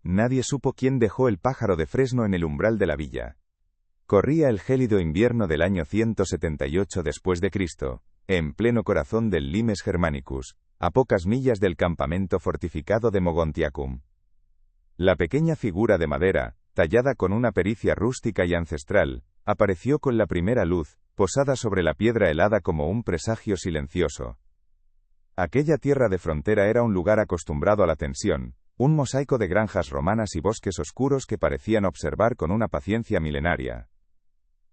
nadie supo quién dejó el pájaro de fresno en el umbral de la villa. Corría el gélido invierno del año 178 después de Cristo, en pleno corazón del Limes Germanicus, a pocas millas del campamento fortificado de Mogontiacum. La pequeña figura de madera, tallada con una pericia rústica y ancestral, apareció con la primera luz, posada sobre la piedra helada como un presagio silencioso. Aquella tierra de frontera era un lugar acostumbrado a la tensión, un mosaico de granjas romanas y bosques oscuros que parecían observar con una paciencia milenaria.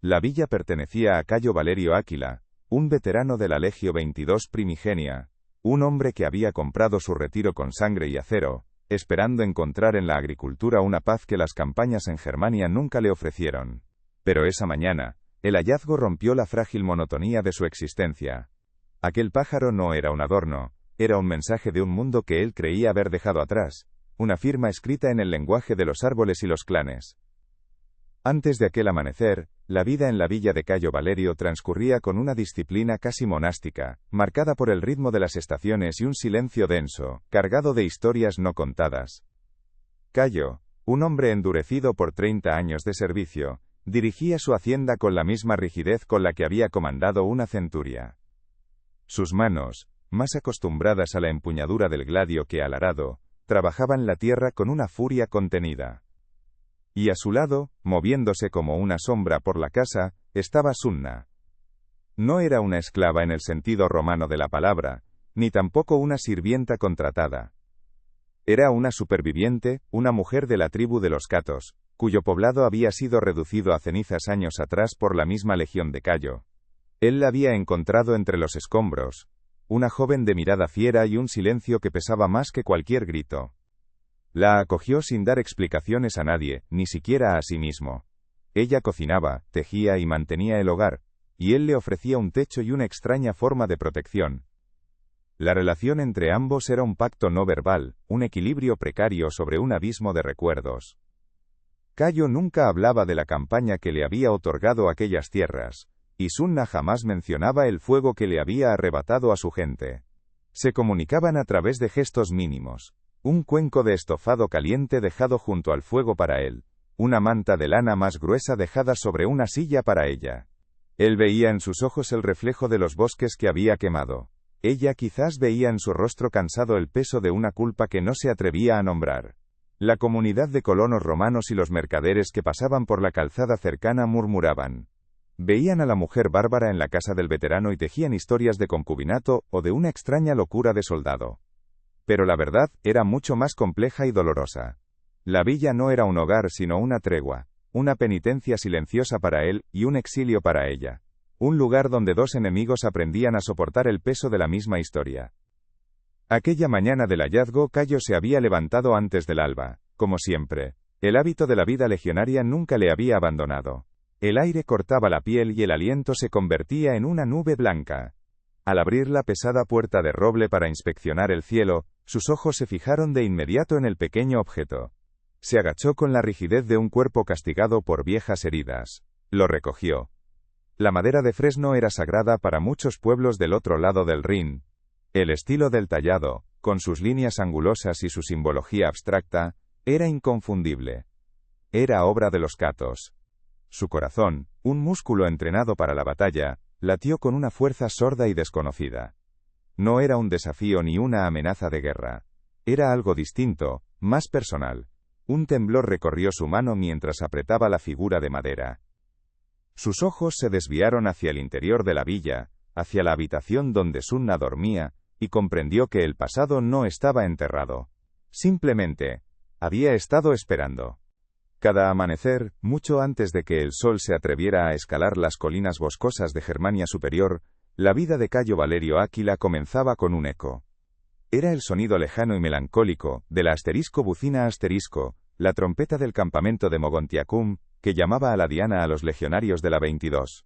La villa pertenecía a Cayo Valerio Áquila, un veterano de la Legio 22 primigenia, un hombre que había comprado su retiro con sangre y acero, esperando encontrar en la agricultura una paz que las campañas en Germania nunca le ofrecieron. Pero esa mañana, el hallazgo rompió la frágil monotonía de su existencia. Aquel pájaro no era un adorno, era un mensaje de un mundo que él creía haber dejado atrás, una firma escrita en el lenguaje de los árboles y los clanes. Antes de aquel amanecer, la vida en la villa de Cayo Valerio transcurría con una disciplina casi monástica, marcada por el ritmo de las estaciones y un silencio denso, cargado de historias no contadas. Cayo, un hombre endurecido por 30 años de servicio, dirigía su hacienda con la misma rigidez con la que había comandado una centuria. Sus manos, más acostumbradas a la empuñadura del gladio que al arado, trabajaban la tierra con una furia contenida. Y a su lado, moviéndose como una sombra por la casa, estaba Sunna. No era una esclava en el sentido romano de la palabra, ni tampoco una sirvienta contratada. Era una superviviente, una mujer de la tribu de los Catos, cuyo poblado había sido reducido a cenizas años atrás por la misma legión de Cayo. Él la había encontrado entre los escombros, una joven de mirada fiera y un silencio que pesaba más que cualquier grito. La acogió sin dar explicaciones a nadie, ni siquiera a sí mismo. Ella cocinaba, tejía y mantenía el hogar, y él le ofrecía un techo y una extraña forma de protección. La relación entre ambos era un pacto no verbal, un equilibrio precario sobre un abismo de recuerdos. Cayo nunca hablaba de la campaña que le había otorgado aquellas tierras, y Sunna jamás mencionaba el fuego que le había arrebatado a su gente. Se comunicaban a través de gestos mínimos. Un cuenco de estofado caliente dejado junto al fuego para él, una manta de lana más gruesa dejada sobre una silla para ella. Él veía en sus ojos el reflejo de los bosques que había quemado. Ella quizás veía en su rostro cansado el peso de una culpa que no se atrevía a nombrar. La comunidad de colonos romanos y los mercaderes que pasaban por la calzada cercana murmuraban. Veían a la mujer bárbara en la casa del veterano y tejían historias de concubinato o de una extraña locura de soldado. Pero la verdad era mucho más compleja y dolorosa. La villa no era un hogar sino una tregua, una penitencia silenciosa para él y un exilio para ella. Un lugar donde dos enemigos aprendían a soportar el peso de la misma historia. Aquella mañana del hallazgo, Cayo se había levantado antes del alba, como siempre. El hábito de la vida legionaria nunca le había abandonado. El aire cortaba la piel y el aliento se convertía en una nube blanca. Al abrir la pesada puerta de roble para inspeccionar el cielo, sus ojos se fijaron de inmediato en el pequeño objeto. Se agachó con la rigidez de un cuerpo castigado por viejas heridas. Lo recogió. La madera de fresno era sagrada para muchos pueblos del otro lado del Rin. El estilo del tallado, con sus líneas angulosas y su simbología abstracta, era inconfundible. Era obra de los Catos. Su corazón, un músculo entrenado para la batalla, latió con una fuerza sorda y desconocida. No era un desafío ni una amenaza de guerra. Era algo distinto, más personal. Un temblor recorrió su mano mientras apretaba la figura de madera. Sus ojos se desviaron hacia el interior de la villa, hacia la habitación donde Sunna dormía, y comprendió que el pasado no estaba enterrado. Simplemente, había estado esperando. Cada amanecer, mucho antes de que el sol se atreviera a escalar las colinas boscosas de Germania Superior, la vida de Cayo Valerio Áquila comenzaba con un eco. Era el sonido lejano y melancólico, de la bucina la trompeta del campamento de Mogontiacum, que llamaba a la diana a los legionarios de la 22.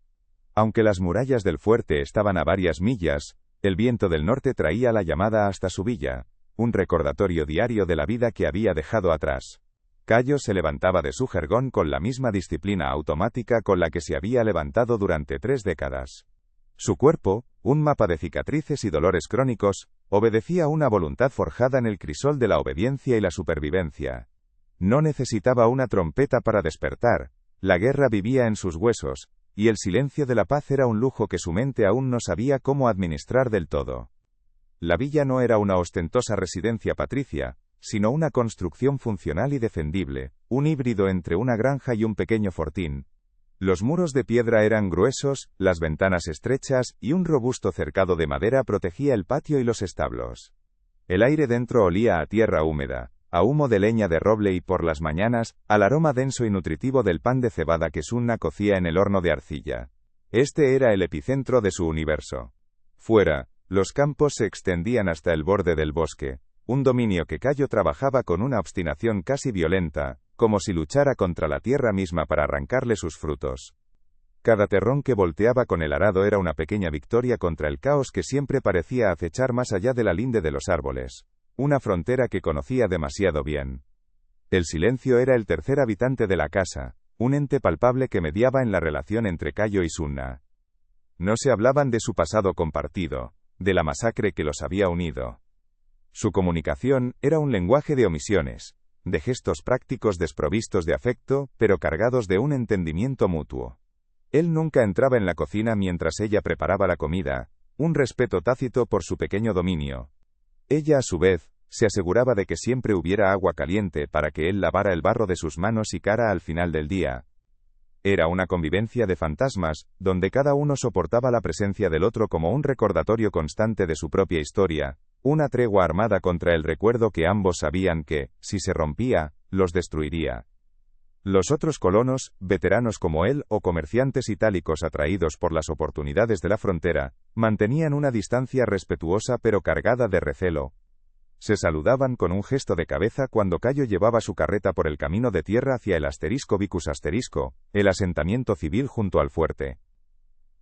Aunque las murallas del fuerte estaban a varias millas, el viento del norte traía la llamada hasta su villa, un recordatorio diario de la vida que había dejado atrás. Cayo se levantaba de su jergón con la misma disciplina automática con la que se había levantado durante 3 décadas. Su cuerpo, un mapa de cicatrices y dolores crónicos, obedecía una voluntad forjada en el crisol de la obediencia y la supervivencia. No necesitaba una trompeta para despertar, la guerra vivía en sus huesos, y el silencio de la paz era un lujo que su mente aún no sabía cómo administrar del todo. La villa no era una ostentosa residencia patricia, sino una construcción funcional y defendible, un híbrido entre una granja y un pequeño fortín. Los muros de piedra eran gruesos, las ventanas estrechas, y un robusto cercado de madera protegía el patio y los establos. El aire dentro olía a tierra húmeda, a humo de leña de roble y por las mañanas, al aroma denso y nutritivo del pan de cebada que Sunna cocía en el horno de arcilla. Este era el epicentro de su universo. Fuera, los campos se extendían hasta el borde del bosque, un dominio que Cayo trabajaba con una obstinación casi violenta, como si luchara contra la tierra misma para arrancarle sus frutos. Cada terrón que volteaba con el arado era una pequeña victoria contra el caos que siempre parecía acechar más allá de la linde de los árboles, una frontera que conocía demasiado bien. El silencio era el tercer habitante de la casa, un ente palpable que mediaba en la relación entre Cayo y Sunna. No se hablaban de su pasado compartido, de la masacre que los había unido. Su comunicación era un lenguaje de omisiones, de gestos prácticos desprovistos de afecto, pero cargados de un entendimiento mutuo. Él nunca entraba en la cocina mientras ella preparaba la comida, un respeto tácito por su pequeño dominio. Ella, a su vez, se aseguraba de que siempre hubiera agua caliente para que él lavara el barro de sus manos y cara al final del día. Era una convivencia de fantasmas, donde cada uno soportaba la presencia del otro como un recordatorio constante de su propia historia, una tregua armada contra el recuerdo que ambos sabían que, si se rompía, los destruiría. Los otros colonos, veteranos como él o comerciantes itálicos atraídos por las oportunidades de la frontera, mantenían una distancia respetuosa pero cargada de recelo. Se saludaban con un gesto de cabeza cuando Cayo llevaba su carreta por el camino de tierra hacia el *Vicus*, el asentamiento civil junto al fuerte.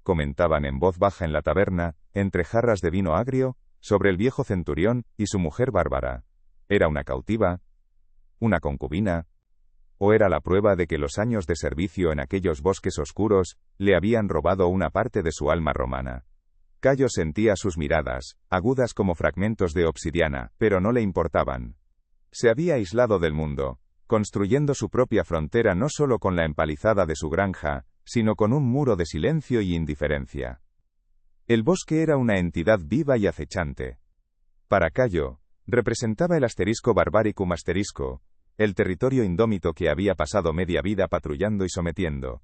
Comentaban en voz baja en la taberna, entre jarras de vino agrio, sobre el viejo centurión y su mujer Bárbara. ¿Era una cautiva? ¿Una concubina? ¿O era la prueba de que los años de servicio en aquellos bosques oscuros le habían robado una parte de su alma romana? Cayo sentía sus miradas, agudas como fragmentos de obsidiana, pero no le importaban. Se había aislado del mundo, construyendo su propia frontera no solo con la empalizada de su granja, sino con un muro de silencio y indiferencia. El bosque era una entidad viva y acechante. Para Cayo, representaba el *Barbaricum*, el territorio indómito que había pasado media vida patrullando y sometiendo.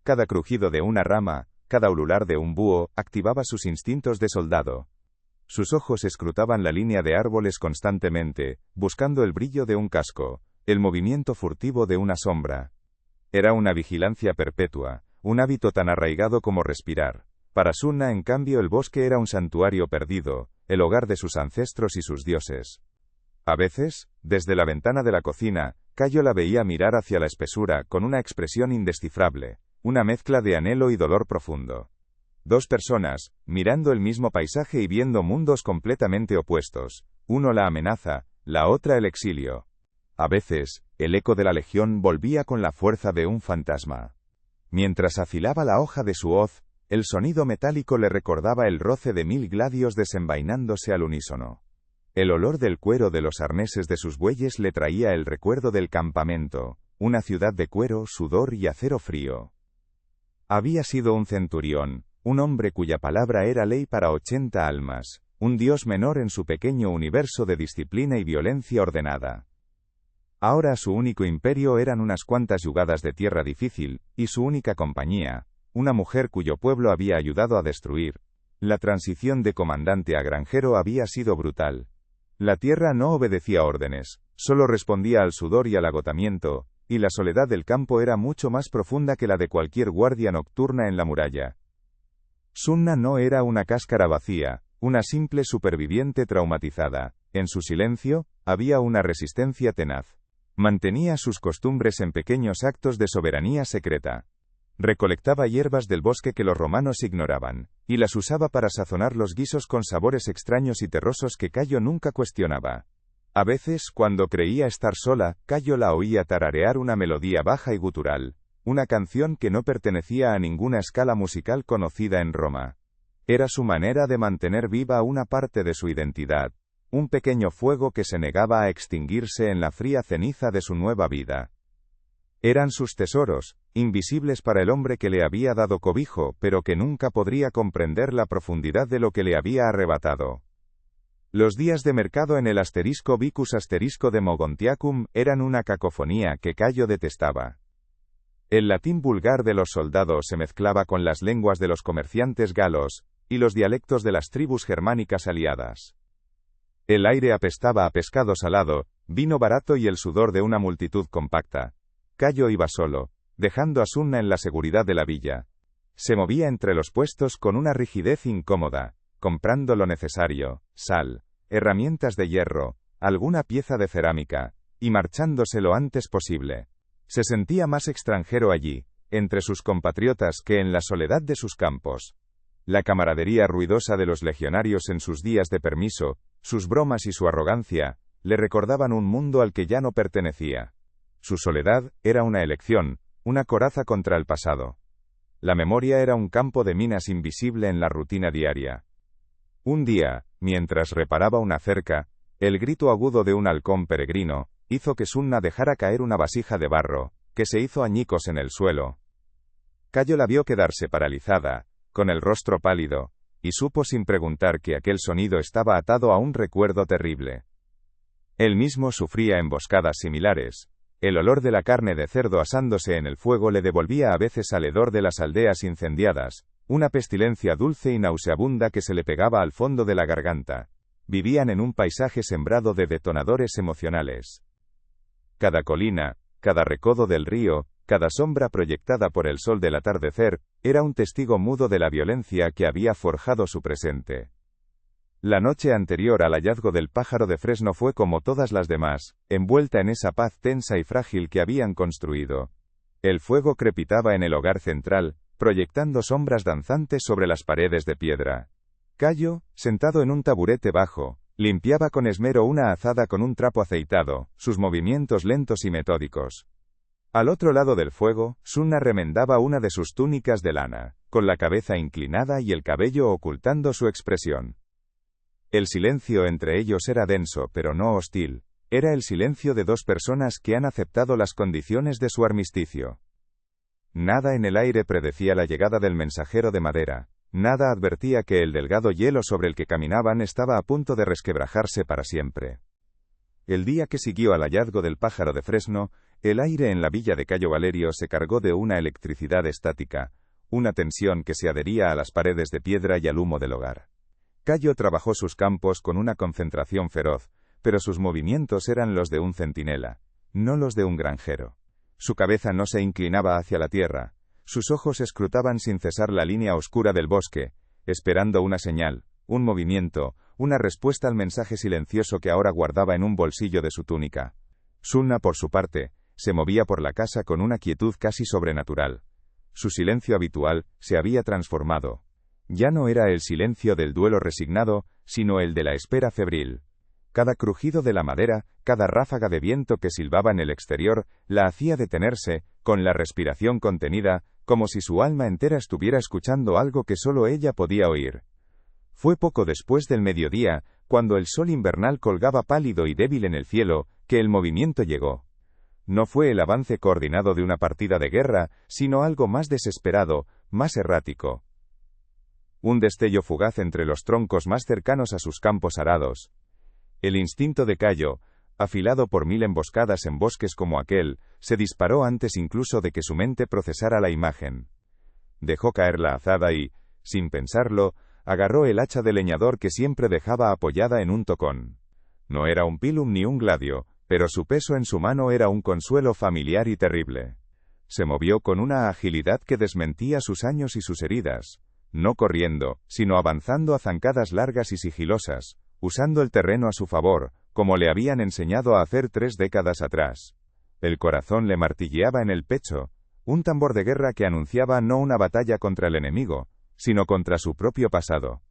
Cada crujido de una rama, cada ulular de un búho, activaba sus instintos de soldado. Sus ojos escrutaban la línea de árboles constantemente, buscando el brillo de un casco, el movimiento furtivo de una sombra. Era una vigilancia perpetua, un hábito tan arraigado como respirar. Para Sunna, en cambio, el bosque era un santuario perdido, el hogar de sus ancestros y sus dioses. A veces, desde la ventana de la cocina, Cayo la veía mirar hacia la espesura con una expresión indescifrable, una mezcla de anhelo y dolor profundo. Dos personas, mirando el mismo paisaje y viendo mundos completamente opuestos, uno la amenaza, la otra el exilio. A veces, el eco de la legión volvía con la fuerza de un fantasma. Mientras afilaba la hoja de su hoz, el sonido metálico le recordaba el roce de 1000 gladios desenvainándose al unísono. El olor del cuero de los arneses de sus bueyes le traía el recuerdo del campamento, una ciudad de cuero, sudor y acero frío. Había sido un centurión, un hombre cuya palabra era ley para 80 almas, un dios menor en su pequeño universo de disciplina y violencia ordenada. Ahora su único imperio eran unas cuantas yugadas de tierra difícil, y su única compañía, una mujer cuyo pueblo había ayudado a destruir. La transición de comandante a granjero había sido brutal. La tierra no obedecía órdenes, solo respondía al sudor y al agotamiento, y la soledad del campo era mucho más profunda que la de cualquier guardia nocturna en la muralla. Sunna no era una cáscara vacía, una simple superviviente traumatizada. En su silencio, había una resistencia tenaz. Mantenía sus costumbres en pequeños actos de soberanía secreta. Recolectaba hierbas del bosque que los romanos ignoraban, y las usaba para sazonar los guisos con sabores extraños y terrosos que Cayo nunca cuestionaba. A veces, cuando creía estar sola, Cayo la oía tararear una melodía baja y gutural, una canción que no pertenecía a ninguna escala musical conocida en Roma. Era su manera de mantener viva una parte de su identidad, un pequeño fuego que se negaba a extinguirse en la fría ceniza de su nueva vida. Eran sus tesoros, invisibles para el hombre que le había dado cobijo, pero que nunca podría comprender la profundidad de lo que le había arrebatado. Los días de mercado en el *vicus* de Mogontiacum eran una cacofonía que Cayo detestaba. El latín vulgar de los soldados se mezclaba con las lenguas de los comerciantes galos, y los dialectos de las tribus germánicas aliadas. El aire apestaba a pescado salado, vino barato y el sudor de una multitud compacta. Cayo iba solo, dejando a Sunna en la seguridad de la villa. Se movía entre los puestos con una rigidez incómoda, comprando lo necesario, sal, herramientas de hierro, alguna pieza de cerámica, y marchándose lo antes posible. Se sentía más extranjero allí, entre sus compatriotas que en la soledad de sus campos. La camaradería ruidosa de los legionarios en sus días de permiso, sus bromas y su arrogancia, le recordaban un mundo al que ya no pertenecía. Su soledad era una elección, una coraza contra el pasado. La memoria era un campo de minas invisible en la rutina diaria. Un día, mientras reparaba una cerca, el grito agudo de un halcón peregrino hizo que Sunna dejara caer una vasija de barro, que se hizo añicos en el suelo. Cayo la vio quedarse paralizada, con el rostro pálido, y supo sin preguntar que aquel sonido estaba atado a un recuerdo terrible. Él mismo sufría emboscadas similares. El olor de la carne de cerdo asándose en el fuego le devolvía a veces al hedor de las aldeas incendiadas, una pestilencia dulce y nauseabunda que se le pegaba al fondo de la garganta. Vivían en un paisaje sembrado de detonadores emocionales. Cada colina, cada recodo del río, cada sombra proyectada por el sol del atardecer, era un testigo mudo de la violencia que había forjado su presente. La noche anterior al hallazgo del pájaro de fresno fue como todas las demás, envuelta en esa paz tensa y frágil que habían construido. El fuego crepitaba en el hogar central, proyectando sombras danzantes sobre las paredes de piedra. Cayo, sentado en un taburete bajo, limpiaba con esmero una azada con un trapo aceitado, sus movimientos lentos y metódicos. Al otro lado del fuego, Sunna remendaba una de sus túnicas de lana, con la cabeza inclinada y el cabello ocultando su expresión. El silencio entre ellos era denso pero no hostil, era el silencio de dos personas que han aceptado las condiciones de su armisticio. Nada en el aire predecía la llegada del mensajero de madera, nada advertía que el delgado hielo sobre el que caminaban estaba a punto de resquebrajarse para siempre. El día que siguió al hallazgo del pájaro de fresno, el aire en la villa de Cayo Valerio se cargó de una electricidad estática, una tensión que se adhería a las paredes de piedra y al humo del hogar. Cayo trabajó sus campos con una concentración feroz, pero sus movimientos eran los de un centinela, no los de un granjero. Su cabeza no se inclinaba hacia la tierra, sus ojos escrutaban sin cesar la línea oscura del bosque, esperando una señal, un movimiento, una respuesta al mensaje silencioso que ahora guardaba en un bolsillo de su túnica. Sunna, por su parte, se movía por la casa con una quietud casi sobrenatural. Su silencio habitual se había transformado. Ya no era el silencio del duelo resignado, sino el de la espera febril. Cada crujido de la madera, cada ráfaga de viento que silbaba en el exterior, la hacía detenerse, con la respiración contenida, como si su alma entera estuviera escuchando algo que solo ella podía oír. Fue poco después del mediodía, cuando el sol invernal colgaba pálido y débil en el cielo, que el movimiento llegó. No fue el avance coordinado de una partida de guerra, sino algo más desesperado, más errático. Un destello fugaz entre los troncos más cercanos a sus campos arados. El instinto de Cayo, afilado por 1000 emboscadas en bosques como aquel, se disparó antes incluso de que su mente procesara la imagen. Dejó caer la azada y, sin pensarlo, agarró el hacha de leñador que siempre dejaba apoyada en un tocón. No era un pilum ni un gladio, pero su peso en su mano era un consuelo familiar y terrible. Se movió con una agilidad que desmentía sus años y sus heridas, no corriendo, sino avanzando a zancadas largas y sigilosas, usando el terreno a su favor, como le habían enseñado a hacer 3 décadas atrás. El corazón le martilleaba en el pecho, un tambor de guerra que anunciaba no una batalla contra el enemigo, sino contra su propio pasado.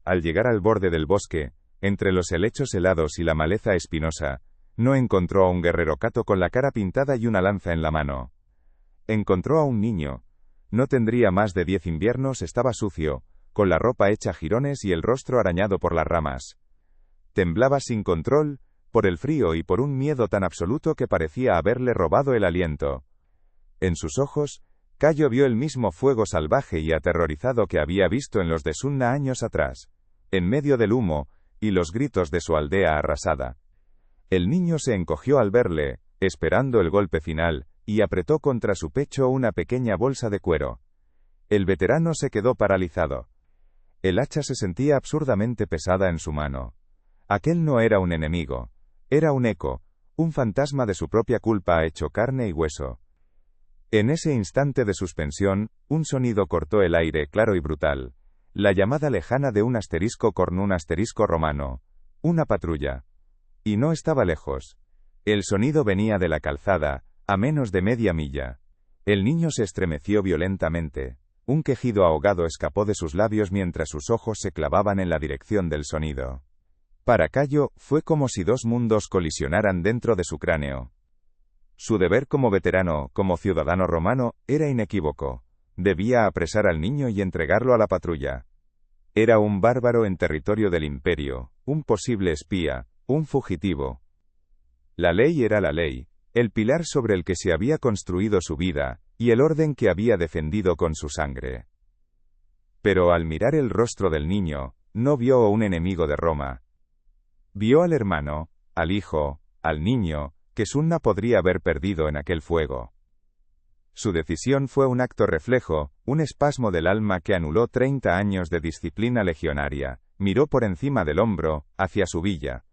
Al llegar al borde del bosque, entre los helechos helados y la maleza espinosa, no encontró a un guerrero cato con la cara pintada y una lanza en la mano. Encontró a un niño. No tendría más de 10 inviernos, estaba sucio, con la ropa hecha jirones y el rostro arañado por las ramas. Temblaba sin control, por el frío y por un miedo tan absoluto que parecía haberle robado el aliento. En sus ojos, Cayo vio el mismo fuego salvaje y aterrorizado que había visto en los de Sunna años atrás, en medio del humo y los gritos de su aldea arrasada. El niño se encogió al verle, esperando el golpe final, y apretó contra su pecho una pequeña bolsa de cuero. El veterano se quedó paralizado. El hacha se sentía absurdamente pesada en su mano. Aquel no era un enemigo. Era un eco, un fantasma de su propia culpa hecho carne y hueso. En ese instante de suspensión, un sonido cortó el aire claro y brutal. La llamada lejana de un asterisco con un asterisco romano. Una patrulla. Y no estaba lejos. El sonido venía de la calzada, a menos de media milla. El niño se estremeció violentamente. Un quejido ahogado escapó de sus labios mientras sus ojos se clavaban en la dirección del sonido. Para Cayo, fue como si dos mundos colisionaran dentro de su cráneo. Su deber como veterano, como ciudadano romano, era inequívoco. Debía apresar al niño y entregarlo a la patrulla. Era un bárbaro en territorio del imperio, un posible espía, un fugitivo. La ley era la ley, el pilar sobre el que se había construido su vida, y el orden que había defendido con su sangre. Pero al mirar el rostro del niño, no vio a un enemigo de Roma. Vio al hermano, al hijo, al niño, que Sunna podría haber perdido en aquel fuego. Su decisión fue un acto reflejo, un espasmo del alma que anuló 30 años de disciplina legionaria. Miró por encima del hombro, hacia su villa.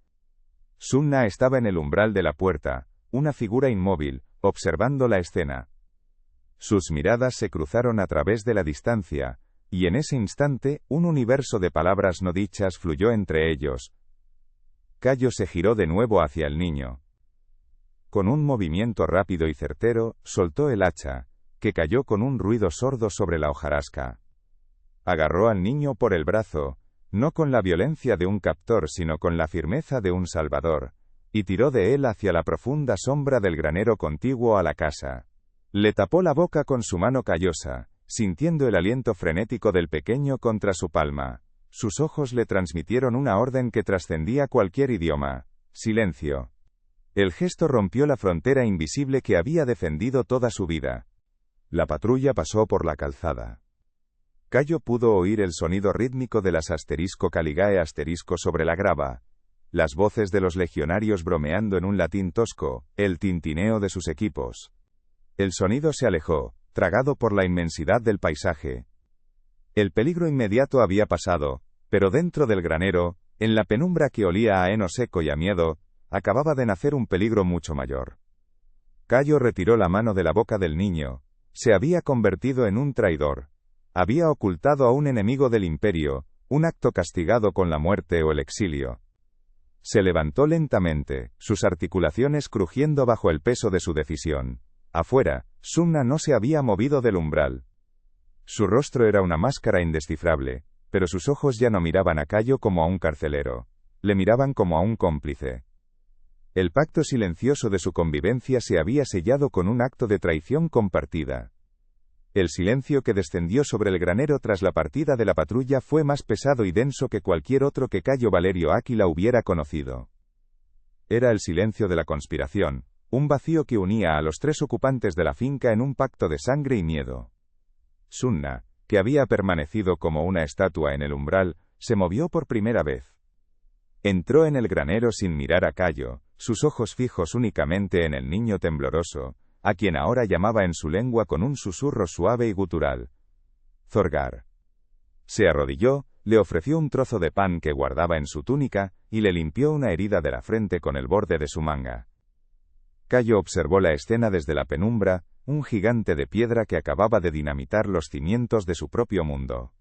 Sunna estaba en el umbral de la puerta, una figura inmóvil, observando la escena. Sus miradas se cruzaron a través de la distancia, y en ese instante, un universo de palabras no dichas fluyó entre ellos. Cayo se giró de nuevo hacia el niño. Con un movimiento rápido y certero, soltó el hacha, que cayó con un ruido sordo sobre la hojarasca. Agarró al niño por el brazo, no con la violencia de un captor sino con la firmeza de un salvador, y tiró de él hacia la profunda sombra del granero contiguo a la casa. Le tapó la boca con su mano callosa, sintiendo el aliento frenético del pequeño contra su palma. Sus ojos le transmitieron una orden que trascendía cualquier idioma. Silencio. El gesto rompió la frontera invisible que había defendido toda su vida. La patrulla pasó por la calzada. Cayo pudo oír el sonido rítmico de las asterisco caligae asterisco sobre la grava, las voces de los legionarios bromeando en un latín tosco, el tintineo de sus equipos. El sonido se alejó, tragado por la inmensidad del paisaje. El peligro inmediato había pasado, pero dentro del granero, en la penumbra que olía a heno seco y a miedo, acababa de nacer un peligro mucho mayor. Cayo retiró la mano de la boca del niño. Se había convertido en un traidor. Había ocultado a un enemigo del imperio, un acto castigado con la muerte o el exilio. Se levantó lentamente, sus articulaciones crujiendo bajo el peso de su decisión. Afuera, Sunna no se había movido del umbral. Su rostro era una máscara indescifrable, pero sus ojos ya no miraban a Cayo como a un carcelero. Le miraban como a un cómplice. El pacto silencioso de su convivencia se había sellado con un acto de traición compartida. El silencio que descendió sobre el granero tras la partida de la patrulla fue más pesado y denso que cualquier otro que Cayo Valerio Áquila hubiera conocido. Era el silencio de la conspiración, un vacío que unía a los tres ocupantes de la finca en un pacto de sangre y miedo. Sunna, que había permanecido como una estatua en el umbral, se movió por primera vez. Entró en el granero sin mirar a Cayo, sus ojos fijos únicamente en el niño tembloroso, a quien ahora llamaba en su lengua con un susurro suave y gutural. Zorgar. Se arrodilló, le ofreció un trozo de pan que guardaba en su túnica, y le limpió una herida de la frente con el borde de su manga. Cayo observó la escena desde la penumbra, un gigante de piedra que acababa de dinamitar los cimientos de su propio mundo.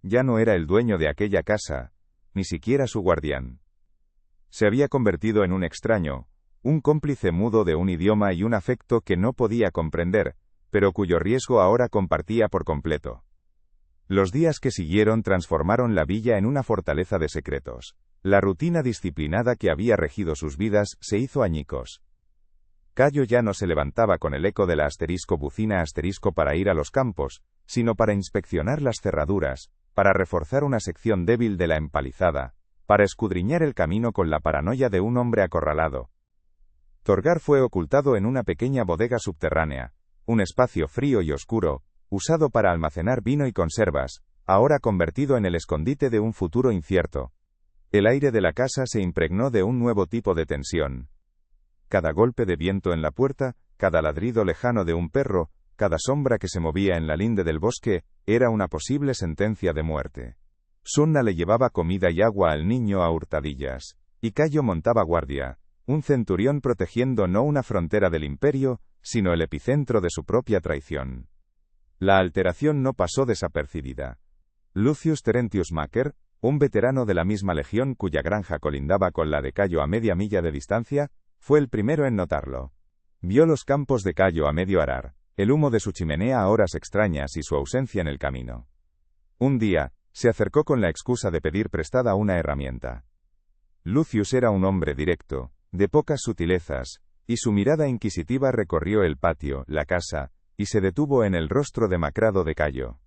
Ya no era el dueño de aquella casa, ni siquiera su guardián. Se había convertido en un extraño, un cómplice mudo de un idioma y un afecto que no podía comprender, pero cuyo riesgo ahora compartía por completo. Los días que siguieron transformaron la villa en una fortaleza de secretos. La rutina disciplinada que había regido sus vidas se hizo añicos. Cayo ya no se levantaba con el eco de la asterisco bucina asterisco para ir a los campos, sino para inspeccionar las cerraduras, para reforzar una sección débil de la empalizada, para escudriñar el camino con la paranoia de un hombre acorralado. Thorgar fue ocultado en una pequeña bodega subterránea, un espacio frío y oscuro, usado para almacenar vino y conservas, ahora convertido en el escondite de un futuro incierto. El aire de la casa se impregnó de un nuevo tipo de tensión. Cada golpe de viento en la puerta, cada ladrido lejano de un perro, cada sombra que se movía en la linde del bosque, era una posible sentencia de muerte. Sunna le llevaba comida y agua al niño a hurtadillas, y Cayo montaba guardia, un centurión protegiendo no una frontera del imperio, sino el epicentro de su propia traición. La alteración no pasó desapercibida. Lucius Terentius Macer, un veterano de la misma legión cuya granja colindaba con la de Cayo a media milla de distancia, fue el primero en notarlo. Vio los campos de Cayo a medio arar, el humo de su chimenea a horas extrañas y su ausencia en el camino. Un día, se acercó con la excusa de pedir prestada una herramienta. Lucius era un hombre directo, de pocas sutilezas, y su mirada inquisitiva recorrió el patio, la casa, y se detuvo en el rostro demacrado de Cayo.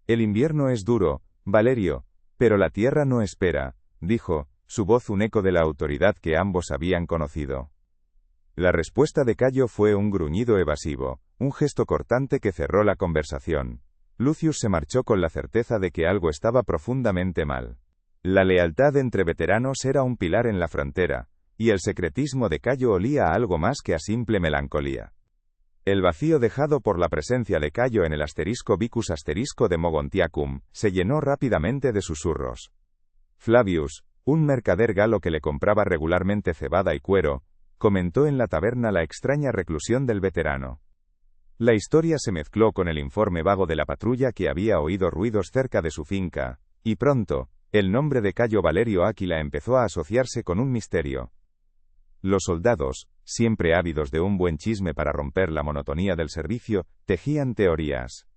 «El invierno es duro, Valerio, pero la tierra no espera», dijo, su voz un eco de la autoridad que ambos habían conocido. La respuesta de Cayo fue un gruñido evasivo, un gesto cortante que cerró la conversación. Lucius se marchó con la certeza de que algo estaba profundamente mal. La lealtad entre veteranos era un pilar en la frontera, y el secretismo de Cayo olía a algo más que a simple melancolía. El vacío dejado por la presencia de Cayo en el *vicus* de Mogontiacum, se llenó rápidamente de susurros. Flavius, un mercader galo que le compraba regularmente cebada y cuero, comentó en la taberna la extraña reclusión del veterano. La historia se mezcló con el informe vago de la patrulla que había oído ruidos cerca de su finca, y pronto, el nombre de Cayo Valerio Áquila empezó a asociarse con un misterio. Los soldados, siempre ávidos de un buen chisme para romper la monotonía del servicio, tejían teorías.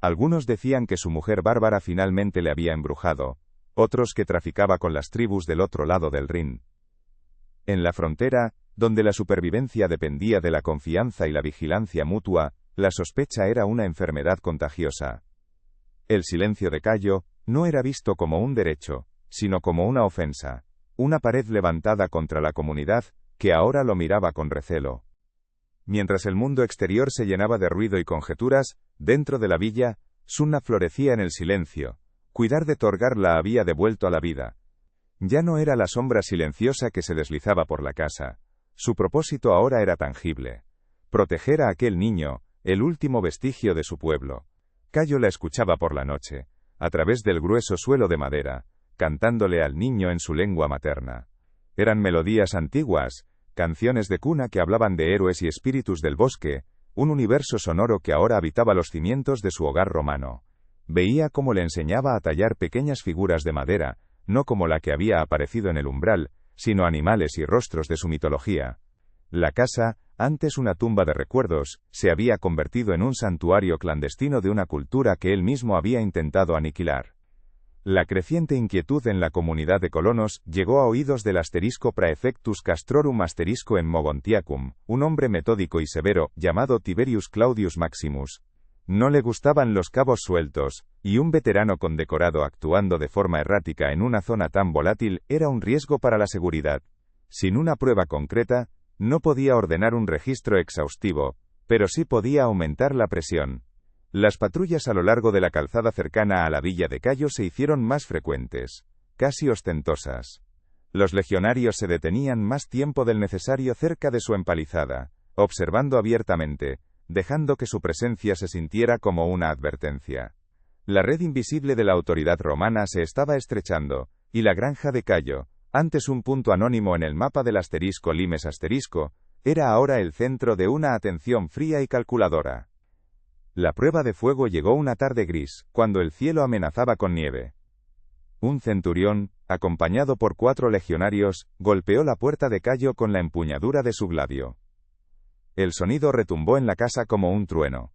Algunos decían que su mujer bárbara finalmente le había embrujado, otros que traficaba con las tribus del otro lado del Rin. En la frontera, donde la supervivencia dependía de la confianza y la vigilancia mutua, la sospecha era una enfermedad contagiosa. El silencio de Cayo no era visto como un derecho, sino como una ofensa, una pared levantada contra la comunidad, que ahora lo miraba con recelo. Mientras el mundo exterior se llenaba de ruido y conjeturas, dentro de la villa, Sunna florecía en el silencio. Cuidar de Thorgar la había devuelto a la vida. Ya no era la sombra silenciosa que se deslizaba por la casa. Su propósito ahora era tangible. Proteger a aquel niño, el último vestigio de su pueblo. Cayo la escuchaba por la noche, a través del grueso suelo de madera, cantándole al niño en su lengua materna. Eran melodías antiguas, canciones de cuna que hablaban de héroes y espíritus del bosque, un universo sonoro que ahora habitaba los cimientos de su hogar romano. Veía cómo le enseñaba a tallar pequeñas figuras de madera, no como la que había aparecido en el umbral, sino animales y rostros de su mitología. La casa, antes una tumba de recuerdos, se había convertido en un santuario clandestino de una cultura que él mismo había intentado aniquilar. La creciente inquietud en la comunidad de colonos llegó a oídos del *praefectus castrorum en Mogontiacum, un hombre metódico y severo, llamado Tiberius Claudius Maximus. No le gustaban los cabos sueltos, y un veterano condecorado actuando de forma errática en una zona tan volátil era un riesgo para la seguridad. Sin una prueba concreta, no podía ordenar un registro exhaustivo, pero sí podía aumentar la presión. Las patrullas a lo largo de la calzada cercana a la villa de Cayo se hicieron más frecuentes, casi ostentosas. Los legionarios se detenían más tiempo del necesario cerca de su empalizada, observando abiertamente, dejando que su presencia se sintiera como una advertencia. La red invisible de la autoridad romana se estaba estrechando, y la granja de Cayo, antes un punto anónimo en el mapa del *limes*, era ahora el centro de una atención fría y calculadora. La prueba de fuego llegó una tarde gris, cuando el cielo amenazaba con nieve. Un centurión, acompañado por 4 legionarios, golpeó la puerta de Cayo con la empuñadura de su gladio. El sonido retumbó en la casa como un trueno.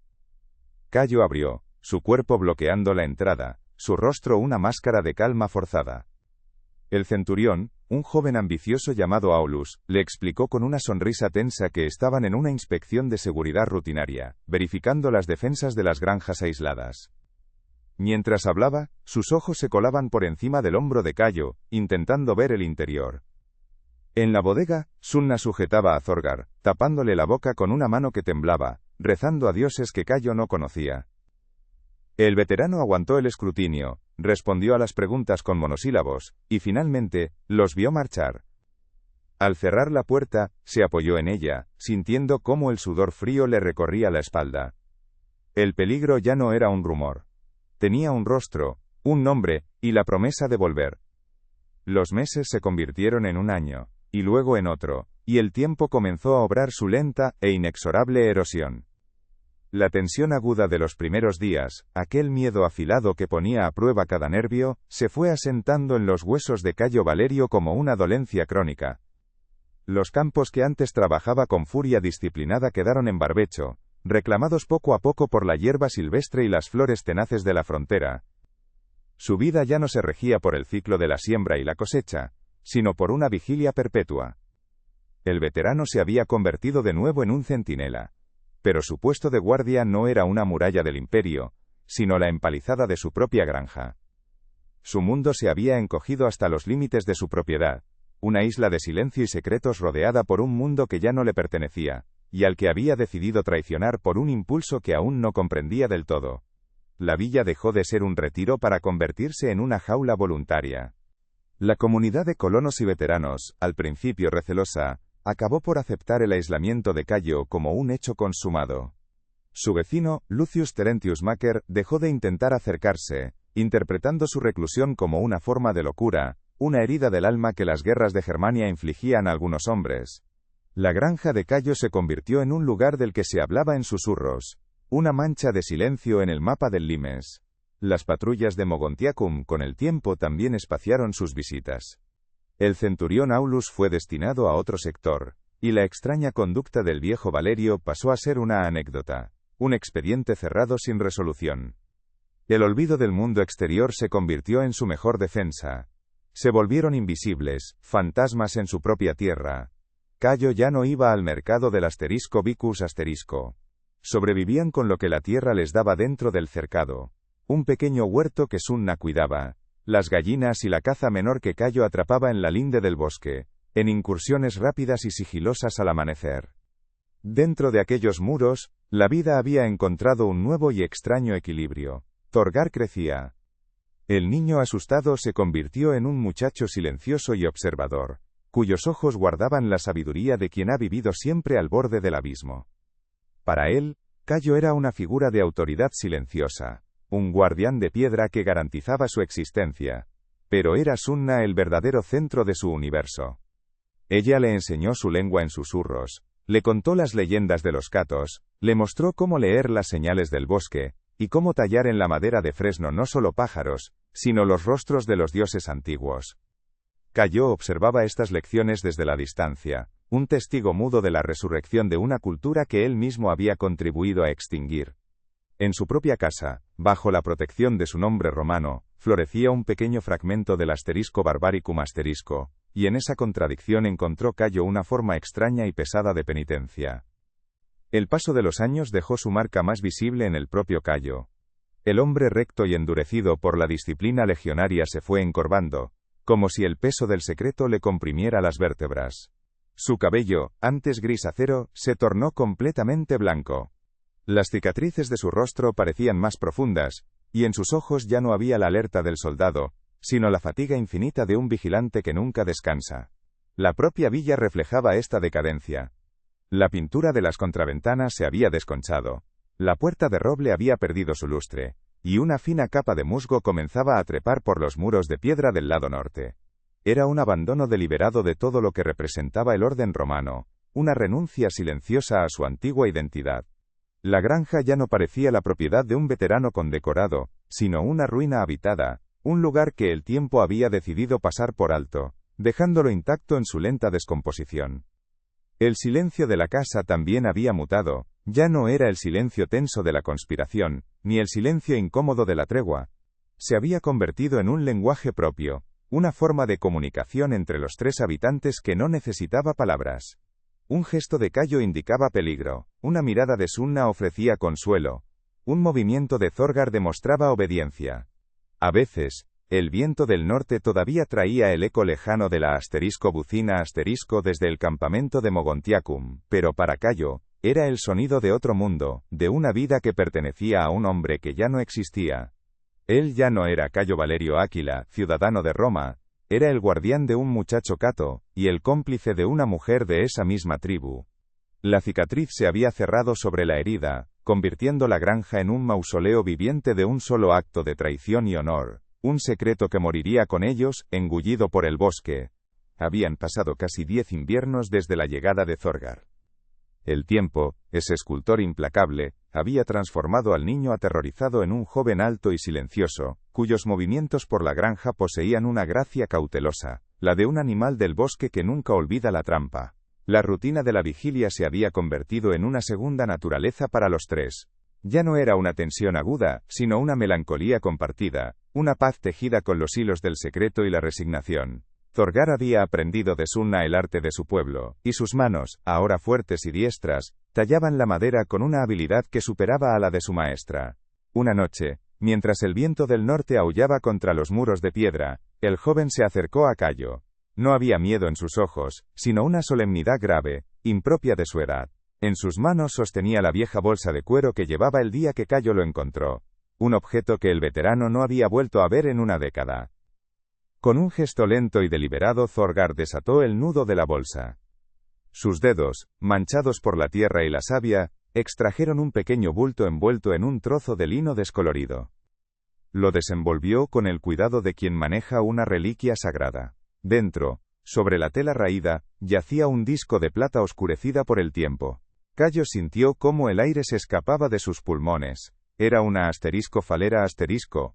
Cayo abrió, su cuerpo bloqueando la entrada, su rostro una máscara de calma forzada. El centurión, un joven ambicioso llamado Aulus, le explicó con una sonrisa tensa que estaban en una inspección de seguridad rutinaria, verificando las defensas de las granjas aisladas. Mientras hablaba, sus ojos se colaban por encima del hombro de Cayo, intentando ver el interior. En la bodega, Sunna sujetaba a Thorgar, tapándole la boca con una mano que temblaba, rezando a dioses que Cayo no conocía. El veterano aguantó el escrutinio, respondió a las preguntas con monosílabos, y finalmente, los vio marchar. Al cerrar la puerta, se apoyó en ella, sintiendo cómo el sudor frío le recorría la espalda. El peligro ya no era un rumor. Tenía un rostro, un nombre, y la promesa de volver. Los meses se convirtieron en un año, y luego en otro, y el tiempo comenzó a obrar su lenta e inexorable erosión. La tensión aguda de los primeros días, aquel miedo afilado que ponía a prueba cada nervio, se fue asentando en los huesos de Cayo Valerio como una dolencia crónica. Los campos que antes trabajaba con furia disciplinada quedaron en barbecho, reclamados poco a poco por la hierba silvestre y las flores tenaces de la frontera. Su vida ya no se regía por el ciclo de la siembra y la cosecha, sino por una vigilia perpetua. El veterano se había convertido de nuevo en un centinela. Pero su puesto de guardia no era una muralla del imperio, sino la empalizada de su propia granja. Su mundo se había encogido hasta los límites de su propiedad, una isla de silencio y secretos rodeada por un mundo que ya no le pertenecía, y al que había decidido traicionar por un impulso que aún no comprendía del todo. La villa dejó de ser un retiro para convertirse en una jaula voluntaria. La comunidad de colonos y veteranos, al principio recelosa, acabó por aceptar el aislamiento de Cayo como un hecho consumado. Su vecino, Lucius Terentius Macer, dejó de intentar acercarse, interpretando su reclusión como una forma de locura, una herida del alma que las guerras de Germania infligían a algunos hombres. La granja de Cayo se convirtió en un lugar del que se hablaba en susurros, una mancha de silencio en el mapa del Limes. Las patrullas de Mogontiacum con el tiempo también espaciaron sus visitas. El centurión Aulus fue destinado a otro sector, y la extraña conducta del viejo Valerio pasó a ser una anécdota, un expediente cerrado sin resolución. El olvido del mundo exterior se convirtió en su mejor defensa. Se volvieron invisibles, fantasmas en su propia tierra. Cayo ya no iba al mercado del asterisco Vicus asterisco. Sobrevivían con lo que la tierra les daba dentro del cercado. Un pequeño huerto que Sunna cuidaba, las gallinas y la caza menor que Cayo atrapaba en la linde del bosque, en incursiones rápidas y sigilosas al amanecer. Dentro de aquellos muros, la vida había encontrado un nuevo y extraño equilibrio. Thorgar crecía. El niño asustado se convirtió en un muchacho silencioso y observador, cuyos ojos guardaban la sabiduría de quien ha vivido siempre al borde del abismo. Para él, Cayo era una figura de autoridad silenciosa, un guardián de piedra que garantizaba su existencia. Pero era Sunna el verdadero centro de su universo. Ella le enseñó su lengua en susurros, le contó las leyendas de los catos, le mostró cómo leer las señales del bosque, y cómo tallar en la madera de fresno no solo pájaros, sino los rostros de los dioses antiguos. Cayo observaba estas lecciones desde la distancia, un testigo mudo de la resurrección de una cultura que él mismo había contribuido a extinguir. En su propia casa, bajo la protección de su nombre romano, florecía un pequeño fragmento del asterisco Barbaricum asterisco, y en esa contradicción encontró Cayo una forma extraña y pesada de penitencia. El paso de los años dejó su marca más visible en el propio Cayo. El hombre recto y endurecido por la disciplina legionaria se fue encorvando, como si el peso del secreto le comprimiera las vértebras. Su cabello, antes gris acero, se tornó completamente blanco. Las cicatrices de su rostro parecían más profundas, y en sus ojos ya no había la alerta del soldado, sino la fatiga infinita de un vigilante que nunca descansa. La propia villa reflejaba esta decadencia. La pintura de las contraventanas se había desconchado, la puerta de roble había perdido su lustre, y una fina capa de musgo comenzaba a trepar por los muros de piedra del lado norte. Era un abandono deliberado de todo lo que representaba el orden romano, una renuncia silenciosa a su antigua identidad. La granja ya no parecía la propiedad de un veterano condecorado, sino una ruina habitada, un lugar que el tiempo había decidido pasar por alto, dejándolo intacto en su lenta descomposición. El silencio de la casa también había mutado, ya no era el silencio tenso de la conspiración, ni el silencio incómodo de la tregua. Se había convertido en un lenguaje propio, una forma de comunicación entre los tres habitantes que no necesitaba palabras. Un gesto de Cayo indicaba peligro, una mirada de Sunna ofrecía consuelo, Un movimiento de Thorgar demostraba obediencia. A veces, el viento del norte todavía traía el eco lejano de la *bucina* desde el campamento de Mogontiacum, pero para Cayo, era el sonido de otro mundo, de una vida que pertenecía a un hombre que ya no existía. Él ya no era Cayo Valerio Áquila, ciudadano de Roma, era el guardián de un muchacho cato, y el cómplice de una mujer de esa misma tribu. La cicatriz se había cerrado sobre la herida, convirtiendo la granja en un mausoleo viviente de un solo acto de traición y honor, un secreto que moriría con ellos, engullido por el bosque. Habían pasado casi 10 inviernos desde la llegada de Thorgar. El tiempo, ese escultor implacable, había transformado al niño aterrorizado en un joven alto y silencioso, cuyos movimientos por la granja poseían una gracia cautelosa, la de un animal del bosque que nunca olvida la trampa. La rutina de la vigilia se había convertido en una segunda naturaleza para los tres. Ya no era una tensión aguda, sino una melancolía compartida, una paz tejida con los hilos del secreto y la resignación. Thorgar había aprendido de Sunna el arte de su pueblo, y sus manos, ahora fuertes y diestras, tallaban la madera con una habilidad que superaba a la de su maestra. Una noche, mientras el viento del norte aullaba contra los muros de piedra, el joven se acercó a Cayo. No había miedo en sus ojos, sino una solemnidad grave, impropia de su edad. En sus manos sostenía la vieja bolsa de cuero que llevaba el día que Cayo lo encontró. Un objeto que el veterano no había vuelto a ver en una década. Con un gesto lento y deliberado Thorgar desató el nudo de la bolsa. Sus dedos, manchados por la tierra y la savia, extrajeron un pequeño bulto envuelto en un trozo de lino descolorido. Lo desenvolvió con el cuidado de quien maneja una reliquia sagrada. Dentro, sobre la tela raída, yacía un disco de plata oscurecida por el tiempo. Cayo sintió cómo el aire se escapaba de sus pulmones. Era una falera,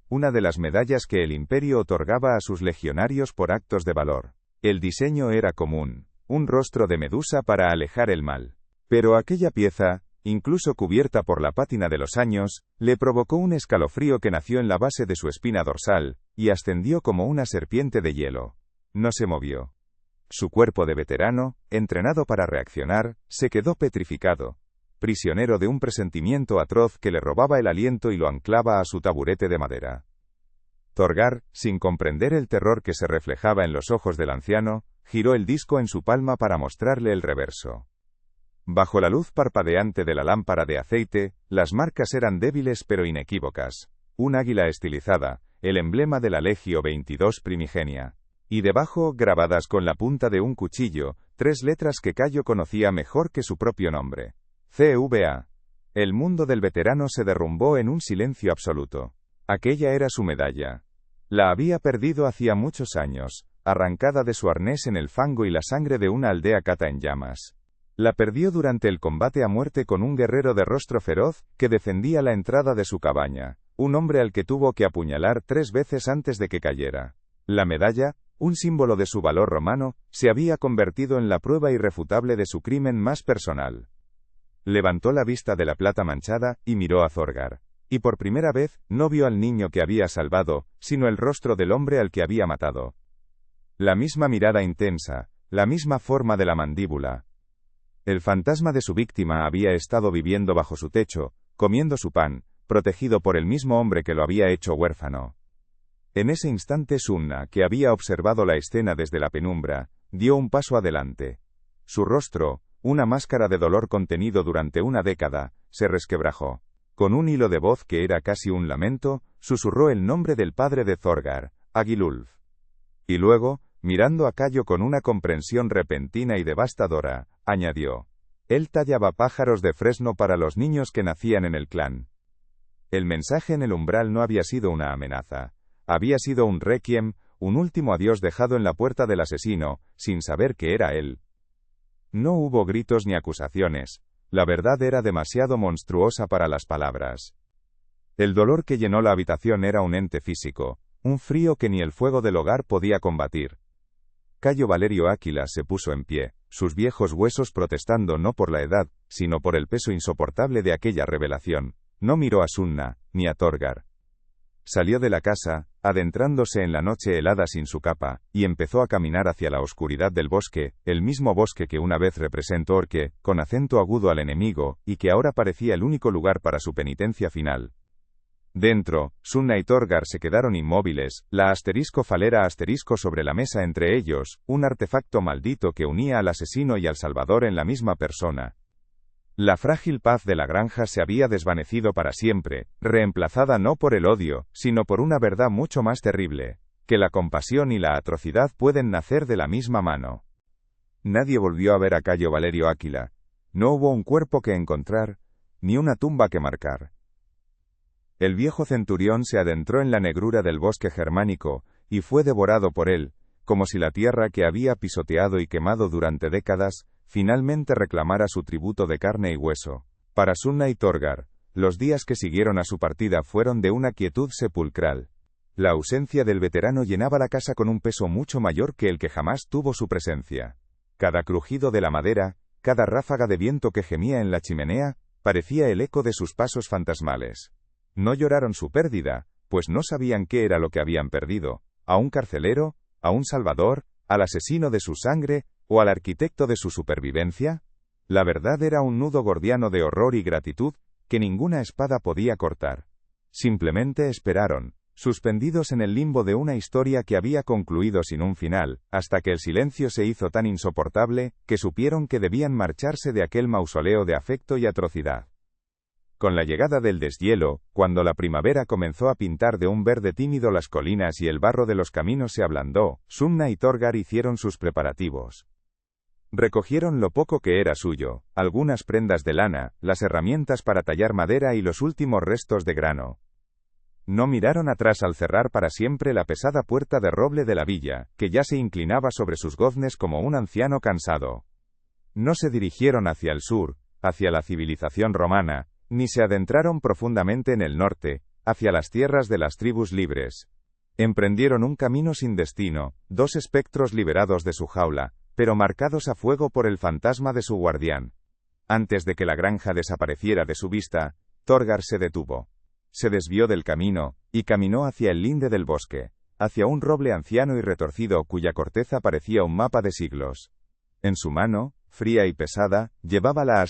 una de las medallas que el imperio otorgaba a sus legionarios por actos de valor. El diseño era común, un rostro de medusa para alejar el mal. Pero aquella pieza, incluso cubierta por la pátina de los años, le provocó un escalofrío que nació en la base de su espina dorsal, y ascendió como una serpiente de hielo. No se movió. Su cuerpo de veterano, entrenado para reaccionar, se quedó petrificado, prisionero de un presentimiento atroz que le robaba el aliento y lo anclaba a su taburete de madera. Thorgar, sin comprender el terror que se reflejaba en los ojos del anciano, giró el disco en su palma para mostrarle el reverso. Bajo la luz parpadeante de la lámpara de aceite, las marcas eran débiles pero inequívocas. Un águila estilizada, el emblema de la Legio 22 primigenia. Y debajo, grabadas con la punta de un cuchillo, 3 letras que Cayo conocía mejor que su propio nombre. CVA. El mundo del veterano se derrumbó en un silencio absoluto. Aquella era su medalla. La había perdido hacía muchos años, arrancada de su arnés en el fango y la sangre de una aldea cata en llamas. La perdió durante el combate a muerte con un guerrero de rostro feroz, que defendía la entrada de su cabaña, un hombre al que tuvo que apuñalar 3 veces antes de que cayera. La medalla, un símbolo de su valor romano, se había convertido en la prueba irrefutable de su crimen más personal. Levantó la vista de la plata manchada, y miró a Thorgar. Y por primera vez, no vio al niño que había salvado, sino el rostro del hombre al que había matado. La misma mirada intensa, la misma forma de la mandíbula. El fantasma de su víctima había estado viviendo bajo su techo, comiendo su pan, protegido por el mismo hombre que lo había hecho huérfano. En ese instante Sunna, que había observado la escena desde la penumbra, dio un paso adelante. Su rostro, una máscara de dolor contenido durante una década, se resquebrajó. Con un hilo de voz que era casi un lamento, susurró el nombre del padre de Thorgar, Agilulf. Y luego, mirando a Cayo con una comprensión repentina y devastadora, añadió: él tallaba pájaros de fresno para los niños que nacían en el clan. El mensaje en el umbral no había sido una amenaza. Había sido un requiem, un último adiós dejado en la puerta del asesino, sin saber que era él. No hubo gritos ni acusaciones. La verdad era demasiado monstruosa para las palabras. El dolor que llenó la habitación era un ente físico, un frío que ni el fuego del hogar podía combatir. Cayo Valerio Áquila se puso en pie, sus viejos huesos protestando no por la edad, sino por el peso insoportable de aquella revelación. No miró a Sunna, ni a Thorgar. Salió de la casa, adentrándose en la noche helada sin su capa, y empezó a caminar hacia la oscuridad del bosque, el mismo bosque que una vez representó Orque, con acento agudo al enemigo, y que ahora parecía el único lugar para su penitencia final. Dentro, Sunna y Thorgar se quedaron inmóviles, la falera sobre la mesa entre ellos, un artefacto maldito que unía al asesino y al salvador en la misma persona. La frágil paz de la granja se había desvanecido para siempre, reemplazada no por el odio, sino por una verdad mucho más terrible, que la compasión y la atrocidad pueden nacer de la misma mano. Nadie volvió a ver a Cayo Valerio Áquila. No hubo un cuerpo que encontrar, ni una tumba que marcar. El viejo centurión se adentró en la negrura del bosque germánico, y fue devorado por él, como si la tierra que había pisoteado y quemado durante décadas, finalmente reclamara su tributo de carne y hueso. Para Sunna y Thorgar, los días que siguieron a su partida fueron de una quietud sepulcral. La ausencia del veterano llenaba la casa con un peso mucho mayor que el que jamás tuvo su presencia. Cada crujido de la madera, cada ráfaga de viento que gemía en la chimenea, parecía el eco de sus pasos fantasmales. No lloraron su pérdida, pues no sabían qué era lo que habían perdido, a un carcelero, a un salvador, al asesino de su sangre, o al arquitecto de su supervivencia. La verdad era un nudo gordiano de horror y gratitud, que ninguna espada podía cortar. Simplemente esperaron, suspendidos en el limbo de una historia que había concluido sin un final, hasta que el silencio se hizo tan insoportable, que supieron que debían marcharse de aquel mausoleo de afecto y atrocidad. Con la llegada del deshielo, cuando la primavera comenzó a pintar de un verde tímido las colinas y el barro de los caminos se ablandó, Sunna y Thorgar hicieron sus preparativos. Recogieron lo poco que era suyo, algunas prendas de lana, las herramientas para tallar madera y los últimos restos de grano. No miraron atrás al cerrar para siempre la pesada puerta de roble de la villa, que ya se inclinaba sobre sus goznes como un anciano cansado. No se dirigieron hacia el sur, hacia la civilización romana, ni se adentraron profundamente en el norte, hacia las tierras de las tribus libres. Emprendieron un camino sin destino, dos espectros liberados de su jaula, pero marcados a fuego por el fantasma de su guardián. Antes de que la granja desapareciera de su vista, Thorgar se detuvo. Se desvió del camino, y caminó hacia el linde del bosque, hacia un roble anciano y retorcido cuya corteza parecía un mapa de siglos. En su mano, fría y pesada, llevaba la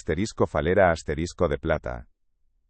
falera de plata.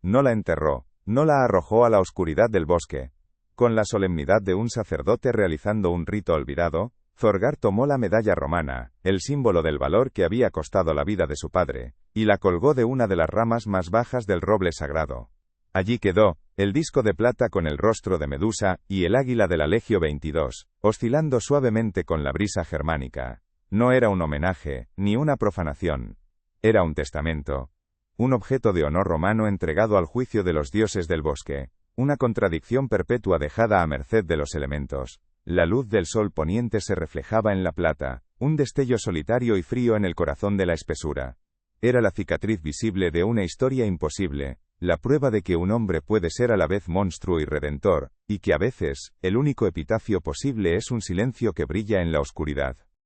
No la enterró, no la arrojó a la oscuridad del bosque. Con la solemnidad de un sacerdote realizando un rito olvidado, Thorgar tomó la medalla romana, el símbolo del valor que había costado la vida de su padre, y la colgó de una de las ramas más bajas del roble sagrado. Allí quedó, el disco de plata con el rostro de Medusa, y el águila de la Legio 22, oscilando suavemente con la brisa germánica. No era un homenaje, ni una profanación. Era un testamento. Un objeto de honor romano entregado al juicio de los dioses del bosque. Una contradicción perpetua dejada a merced de los elementos. La luz del sol poniente se reflejaba en la plata, un destello solitario y frío en el corazón de la espesura. Era la cicatriz visible de una historia imposible, la prueba de que un hombre puede ser a la vez monstruo y redentor, y que a veces, el único epitafio posible es un silencio que brilla en la oscuridad.